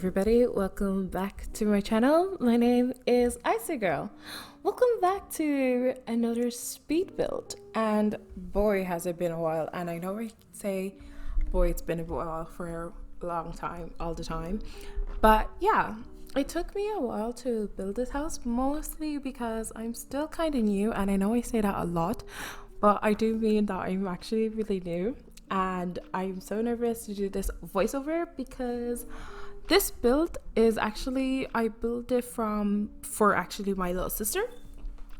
everybody, welcome back to my channel. My name is Icy Girl. Welcome back to another speed build, and boy has it been a while. And I know I say boy it's been a while for a long time, all the time, but yeah, it took me a while to build this house, mostly because I'm still kind of new. And I know I say that a lot, but I do mean that I'm actually really new, and I'm so nervous to do this voiceover because this build is actually, I built it for actually my little sister,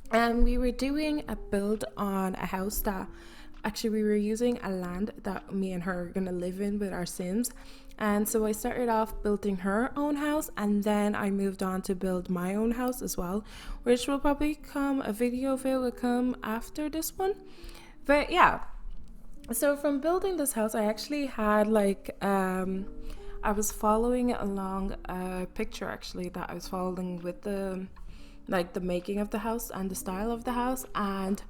and we were doing a build on a house that actually we were using a land that me and her are gonna live in with our Sims. And so I started off building her own house, and then I moved on to build my own house as well, which will probably come, a video of it will come after this one. But yeah, so from building this house, I actually had I was following along a picture actually that I was following with the making of the house and the style of the house, and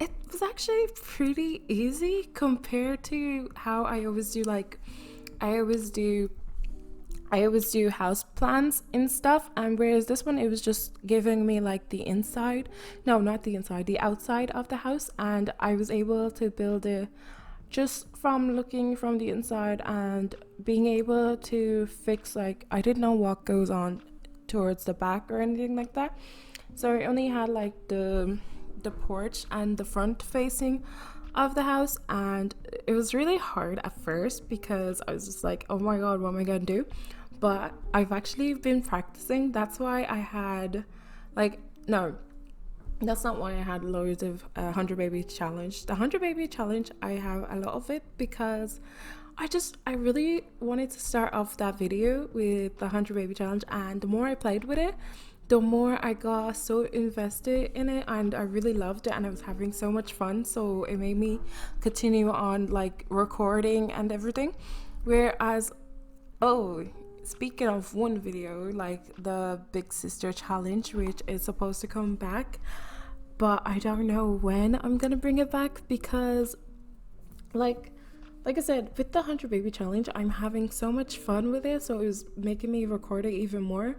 it was actually pretty easy compared to how I always do. I always do house plans and stuff, and whereas this one, it was just giving me like the inside, no, not the inside, the outside of the house, and I was able to build it just from looking from the inside and being able to fix, like, I didn't know what goes on towards the back or anything like that. So I only had like the porch and the front facing of the house, and it was really hard at first because I was just like, oh my god, what am I gonna do? But I've actually been practicing. That's why I had no, that's not why I had loads of 100 baby challenge. The 100 baby challenge, I have a lot of it because I really wanted to start off that video with the 100 baby challenge, and the more I played with it, the more I got so invested in it, and I really loved it, and I was having so much fun. So it made me continue on like recording and everything. Whereas, oh, speaking of one video, like the Big Sister challenge, which is supposed to come back, but I don't know when I'm gonna bring it back because like I said, with the 100 baby challenge, I'm having so much fun with it, so it was making me record it even more.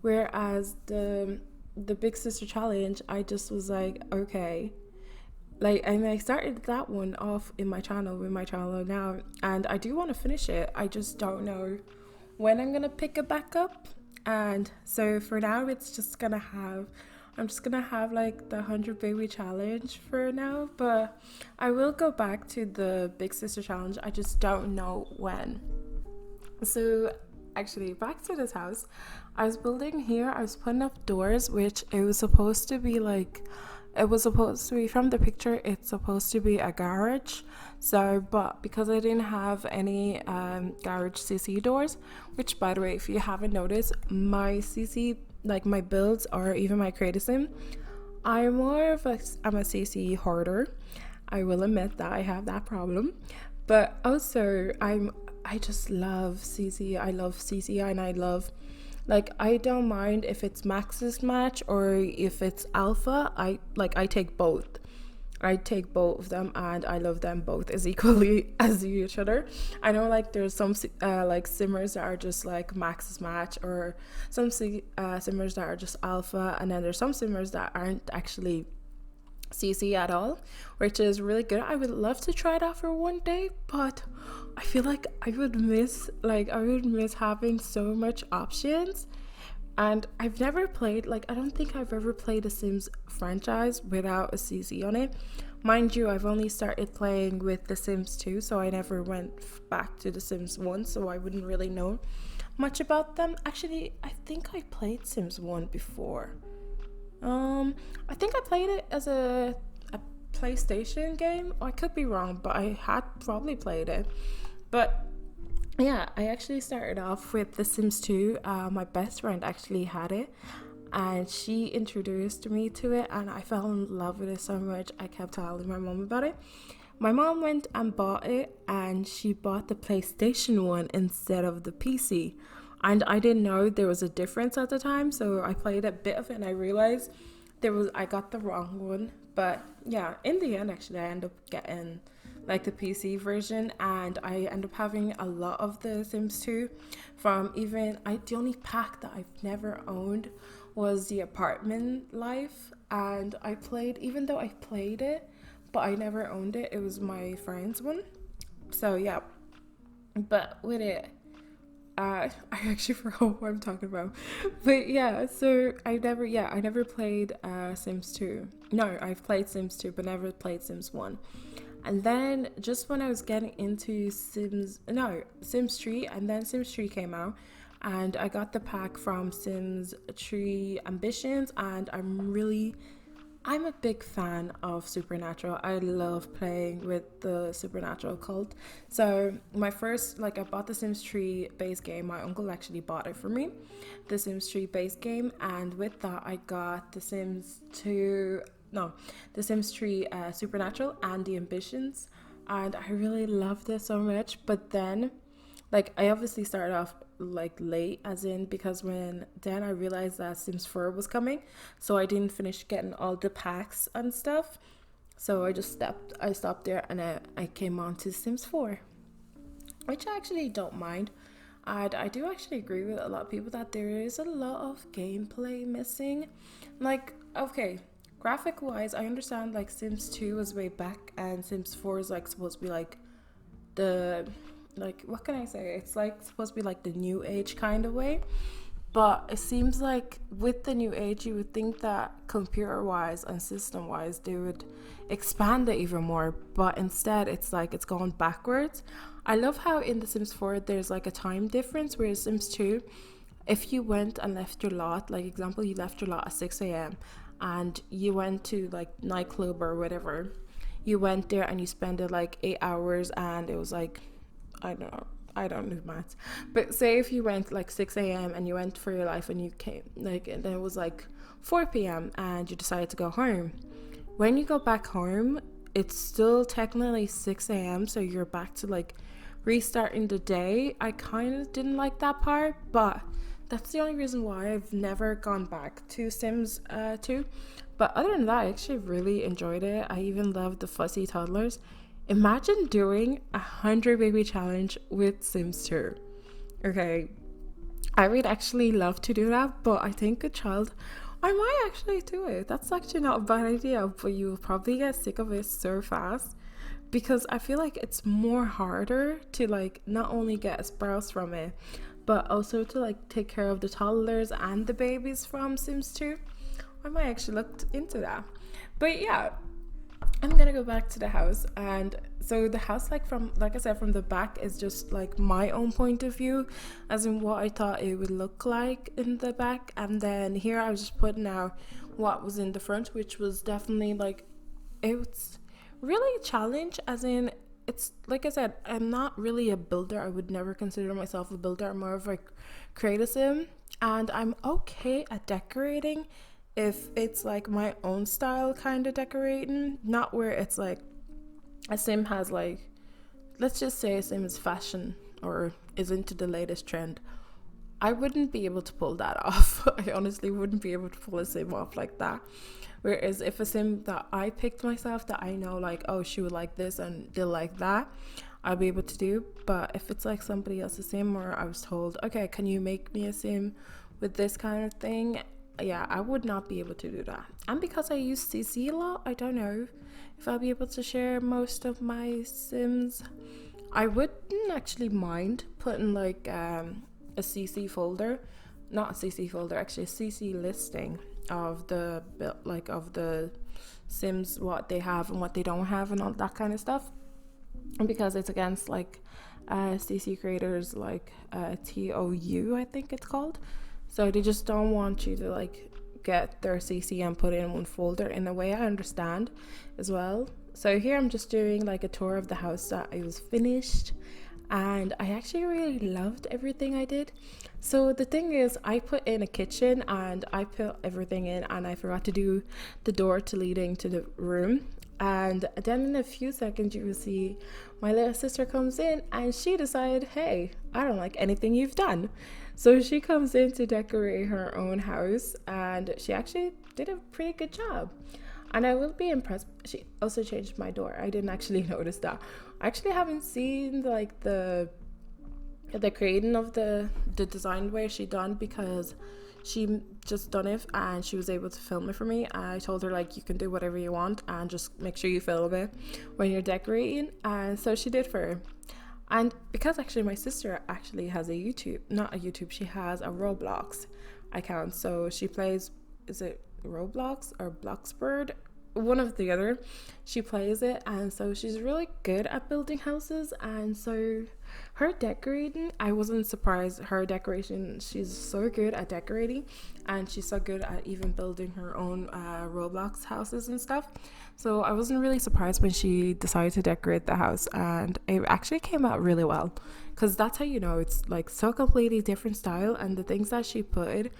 Whereas the Big Sister challenge, I just was like, okay, and I started that one off in my channel, with my channel now, and I do want to finish it. I just don't know when I'm gonna pick it back up. And so for now, I'm just gonna have like the 100 baby challenge for now, but I will go back to the Big Sister challenge. I just don't know when. So actually, back to this house, I was building here. I was putting up doors, which it was supposed to be from the picture, it's supposed to be a garage. So, but because I didn't have any garage CC doors, which by the way, if you haven't noticed, my CC, like my builds or even my creative sim, I'm a CC hoarder. I will admit that I have that problem, but also I just love CC. I love CC, and I love, like, I don't mind if it's Max's match or if it's alpha. I take both. I take both of them, and I love them both as equally as each other. I know like there's some simmers that are just like Max's match, or some simmers that are just alpha, and then there's some simmers that aren't actually CC at all, which is really good. I would love to try it out for one day, but I feel like I would miss having so much options. And I've never played, I don't think I've ever played a Sims franchise without a CC on it. Mind you, I've only started playing with The Sims 2, so I never went back to The Sims 1, so I wouldn't really know much about them. Actually, I think I played Sims 1 before. I think I played it as a PlayStation game. I could be wrong, but I had probably played it. But yeah, I actually started off with The Sims 2. My best friend actually had it, and she introduced me to it, and I fell in love with it so much. I kept telling my mom about it. My mom went and bought it, and she bought the PlayStation 1 instead of the PC. And I didn't know there was a difference at the time, so I played a bit of it and I realized I got the wrong one. But yeah, in the end, actually, I ended up getting like the PC version, and I end up having a lot of the Sims 2 from even the only pack that I've never owned was the apartment life, and I played, even though I played it, but I never owned it. It was my friend's one. So yeah, but with it, I actually forgot what I'm talking about. But yeah, so I never played Sims 2. No, I've played Sims 2, but never played Sims 1. And then just when I was getting into Sims 3, and then Sims 3 came out, and I got the pack from Sims 3 Ambitions, and I'm a big fan of Supernatural. I love playing with the Supernatural cult. So my first, like, I bought the Sims 3 base game. My uncle actually bought it for me, the Sims 3 base game, and with that I got the Sims 2, no, the Sims 3 Supernatural and the Ambitions, and I really loved it so much. But then, like, I obviously started off like late, as in, because when then I realized that Sims 4 was coming, so I didn't finish getting all the packs and stuff. So I stopped there, and I came on to Sims 4, which I actually don't mind. And I do actually agree with a lot of people that there is a lot of gameplay missing. Like, okay, graphic wise, I understand like Sims 2 was way back, and Sims 4 is like supposed to be like the, like, what can I say? It's like supposed to be like the new age kind of way. But it seems like with the new age, you would think that computer wise and system wise, they would expand it even more. But instead, it's like it's going backwards. I love how in The Sims 4, there's like a time difference, whereas Sims 2, if you went and left your lot, like example, you left your lot at 6 a.m. and you went to like nightclub or whatever, you went there and you spent it like 8 hours, and it was like, I don't do maths, but say if you went like 6 a.m. and you went for your life, and you came like, and then it was like 4 p.m. and you decided to go home. When you go back home, it's still technically 6 a.m. So you're back to like restarting the day. I kind of didn't like that part, but that's the only reason why I've never gone back to Sims 2. But other than that, I actually really enjoyed it. I even loved the fussy toddlers. Imagine doing 100 baby challenge with Sims 2. Okay, I would actually love to do that, but I think I might actually do it. That's actually not a bad idea, but you will probably get sick of it so fast, because I feel like it's more harder to like not only get a spouse from it, but also to like take care of the toddlers and the babies from Sims 2. I might actually look into that. But yeah, I'm gonna go back to the house. And so the house, like I said, from the back is just like my own point of view, as in what I thought it would look like in the back. And then here I was just putting out what was in the front, which was definitely like, it's really a challenge, as in, it's like I said, I'm not really a builder. I would never consider myself a builder. I'm more of a creative sim, and I'm okay at decorating if it's like my own style kind of decorating, not where it's like a sim has like, let's just say a sim is fashion or is into the latest trend. I wouldn't be able to pull that off. I honestly wouldn't be able to pull a sim off like that. Whereas if a sim that I picked myself, that I know like, oh, she would like this and they'll like that, I'll be able to do. But if it's like somebody else's sim, or I was told, okay, can you make me a sim with this kind of thing? Yeah, I would not be able to do that. And because I use CC a lot, I don't know if I'll be able to share most of my sims. I wouldn't actually mind putting like a CC folder, not a CC folder, actually a CC listing of the sims, what they have and what they don't have and all that kind of stuff. And because it's against like CC creators, like TOU, I think it's called. So they just don't want you to like get their CC and put it in one folder. In a way, I understand as well. So here I'm just doing like a tour of the house that I was finished, and I actually really loved everything I did. So the thing is, I put in a kitchen and I put everything in, and I forgot to do the door to leading to the room. And then in a few seconds you will see my little sister comes in, and she decided, hey, I don't like anything you've done. So she comes in to decorate her own house, and she actually did a pretty good job. And I will be impressed. She also changed my door. I didn't actually notice that. I actually haven't seen like the creating of the design where she done, because she just done it and she was able to film it for me. I told her like, you can do whatever you want and just make sure you film it when you're decorating, and so she did for her. And because actually my sister actually has a YouTube, not a YouTube, she has a Roblox account. So she plays, is it Roblox or Bloxburg? One of the other. She plays it, and so she's really good at building houses. And so her decorating, I wasn't surprised. Her decoration, she's so good at decorating, and she's so good at even building her own Roblox houses and stuff. So I wasn't really surprised when she decided to decorate the house, and it actually came out really well, because that's how you know it's like so completely different style. And the things that she put,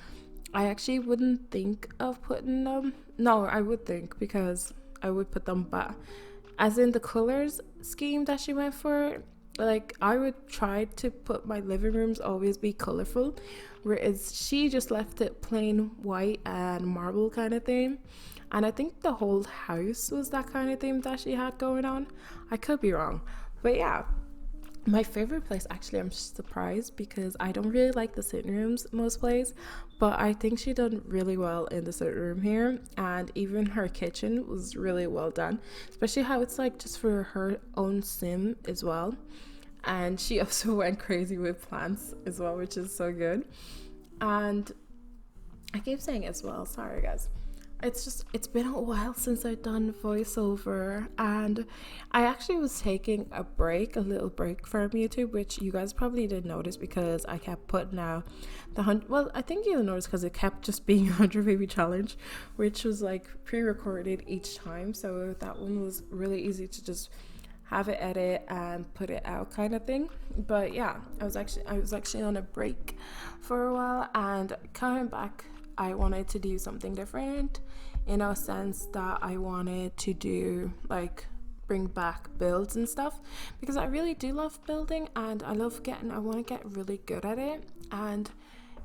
I actually wouldn't think of putting them. No, I would think, because I would put them back. As in the colors scheme that she went for, like I would try to put my living rooms always be colorful, whereas she just left it plain white and marble kind of thing. And I think the whole house was that kind of theme that she had going on. I could be wrong, but yeah. My favorite place, actually, I'm surprised because I don't really like the sitting rooms most places, but I think she done really well in the sitting room here, and even her kitchen was really well done, especially how it's like just for her own sim as well. And she also went crazy with plants as well, which is so good. And I keep saying as well, sorry guys, it's been a while since I've done voiceover, and I actually was taking a little break from YouTube, which you guys probably didn't notice because I kept putting out well, I think you'll notice because it kept just being 100 baby challenge, which was like pre-recorded each time, so that one was really easy to just have it edit and put it out kind of thing. But yeah, I was actually on a break for a while, and coming back I wanted to do something different, in a sense that I wanted to do like bring back builds and stuff, because I really do love building, and I want to get really good at it. And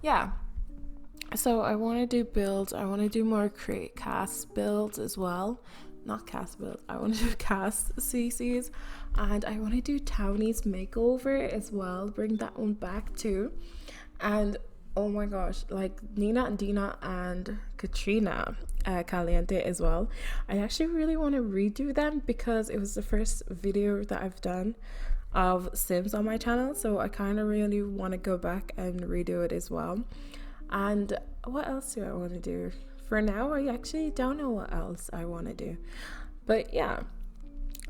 yeah, so I want to do builds. I want to do more create cast builds as well. Not cast builds, I want to do cast CCs, and I want to do Townie's makeover as well, bring that one back too. And oh my gosh, like Nina and Dina and Katrina Caliente as well, I actually really want to redo them because it was the first video that I've done of Sims on my channel, so I kind of really want to go back and redo it as well. And what else do I want to do? For now, I actually don't know what else I want to do, but yeah.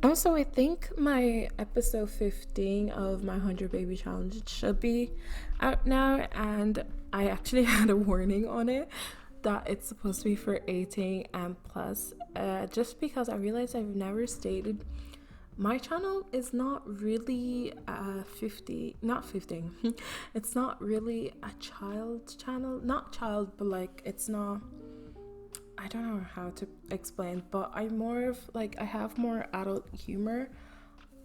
Also, I think my episode 15 of my 100 baby challenge should be out now, and I actually had a warning on it that it's supposed to be for 18 and plus, just because I realized I've never stated my channel is not really 15 it's not really a child channel, not child, but like it's not, I don't know how to explain, but I'm more of like, I have more adult humor.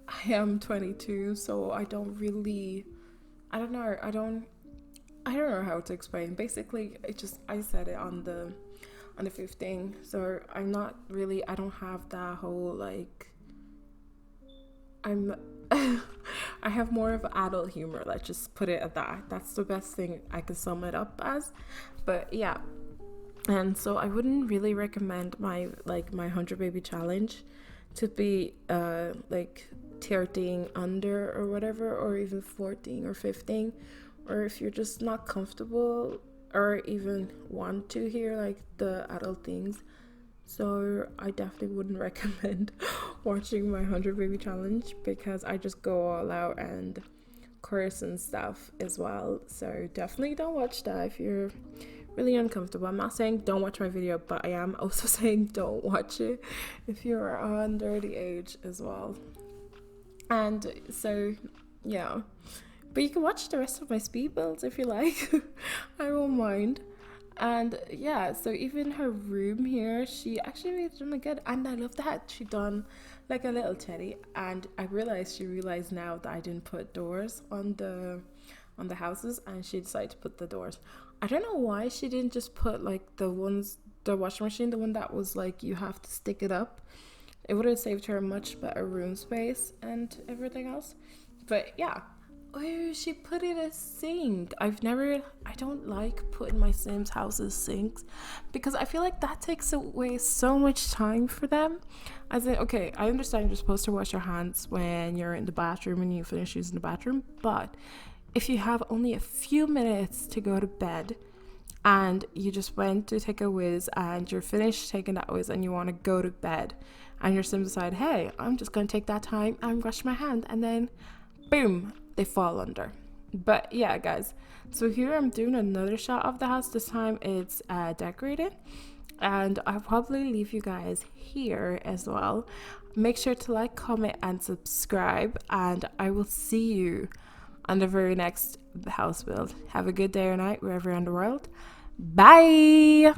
I am 22, so I don't know how to explain. Basically, I said it on the 15, so I don't have that whole like, I have more of adult humor. Let's just put it at that. That's the best thing I can sum it up as. But yeah. And so I wouldn't really recommend my 100 baby challenge to be like 13 under or whatever, or even 14 or 15, or if you're just not comfortable or even want to hear like the adult things. So I definitely wouldn't recommend watching my 100 baby challenge, because I just go all out and curse and stuff as well. So definitely don't watch that if you're really uncomfortable. I'm not saying don't watch my video, but I am also saying don't watch it if you're under the age as well. And so yeah, but you can watch the rest of my speed builds if you like. I won't mind. And yeah, so even her room here, she actually made it really good, and I love that she done like a little teddy. And I realized she realized now that I didn't put doors on the on the houses, and she decided to put the doors. I don't know why she didn't just put like the washing machine, the one that was like you have to stick it up. It would have saved her much better room space and everything else. But yeah. Oh, she put in a sink. I don't like putting my Sims houses sinks because I feel like that takes away so much time for them. As in, okay, I understand you're supposed to wash your hands when you're in the bathroom and you finish using the bathroom, but if you have only a few minutes to go to bed and you just went to take a whiz and you're finished taking that whiz and you want to go to bed and your Sims decide, hey, I'm just going to take that time and wash my hand, and then boom, they fall under. But yeah, guys, so here I'm doing another shot of the house. This time it's decorated, and I'll probably leave you guys here as well. Make sure to like, comment, and subscribe, and I will see you on the very next house build. Have a good day or night wherever you're in the world. Bye.